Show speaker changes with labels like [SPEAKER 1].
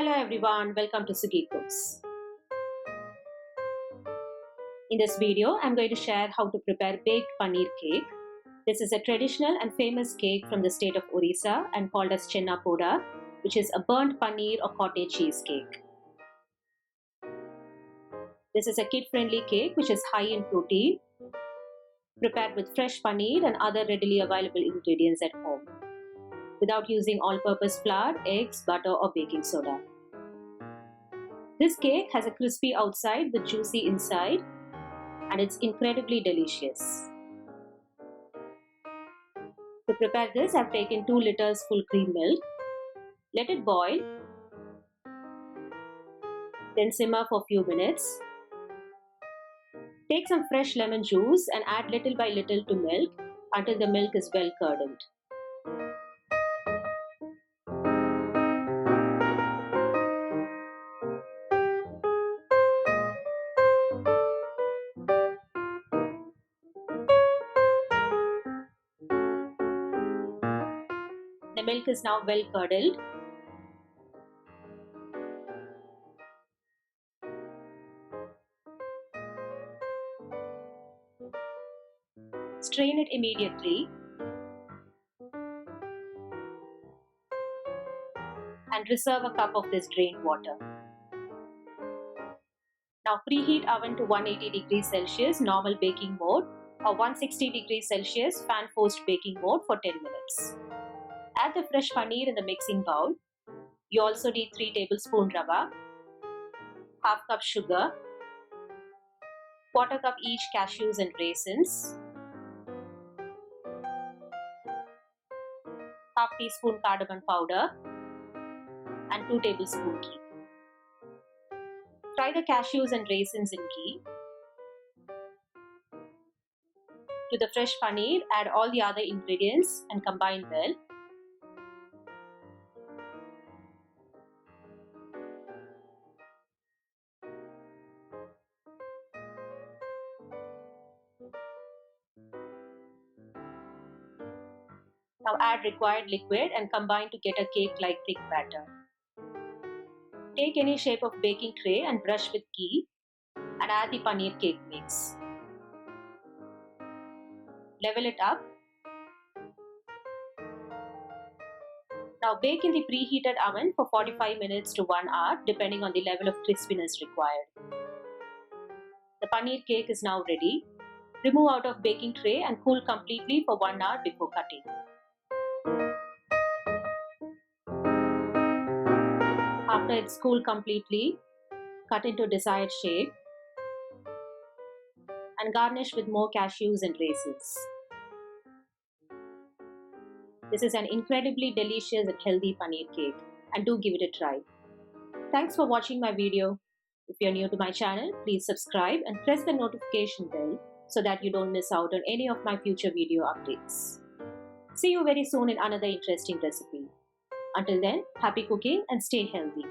[SPEAKER 1] Hello everyone, welcome to Sugi Cooks. In this video, I'm going to share how to prepare baked paneer cake. This is a traditional and famous cake from the state of Orissa and called as Chenna Poda, which is a burnt paneer or cottage cheese cake. This is a kid-friendly cake which is high in protein, prepared with fresh paneer and other readily available ingredients at home, without using all-purpose flour, eggs, butter or baking soda. This cake has a crispy outside with juicy inside, and it's incredibly delicious. To prepare this, I've taken 2 liters full cream milk. Let it boil, then simmer for a few minutes. Take some fresh lemon juice and add little by little to milk until the milk is well curdled. The milk is now well curdled. Strain it immediately and reserve a cup of this drained water. Now preheat oven to 180 degrees Celsius normal baking mode or 160 degrees Celsius fan forced baking mode for 10 minutes. Add the fresh paneer in the mixing bowl. You also need 3 tablespoons rava, half cup sugar, quarter cup each cashews and raisins, half teaspoon cardamom powder and 2 tablespoons ghee. Fry the cashews and raisins in ghee. To the fresh paneer, add all the other ingredients and combine well. Now add required liquid and combine to get a cake-like thick batter. Take any shape of baking tray and brush with ghee and add the paneer cake mix. Level it up. Now bake in the preheated oven for 45 minutes to 1 hour depending on the level of crispiness required. The paneer cake is now ready. Remove out of baking tray and cool completely for 1 hour before cutting. After it's cooled completely, cut into desired shape and garnish with more cashews and raisins. This is an incredibly delicious and healthy paneer cake, and do give it a try. Thanks for watching my video. If you're new to my channel, please subscribe and press the notification bell so that you don't miss out on any of my future video updates. See you very soon in another interesting recipe. Until then, happy cooking and stay healthy.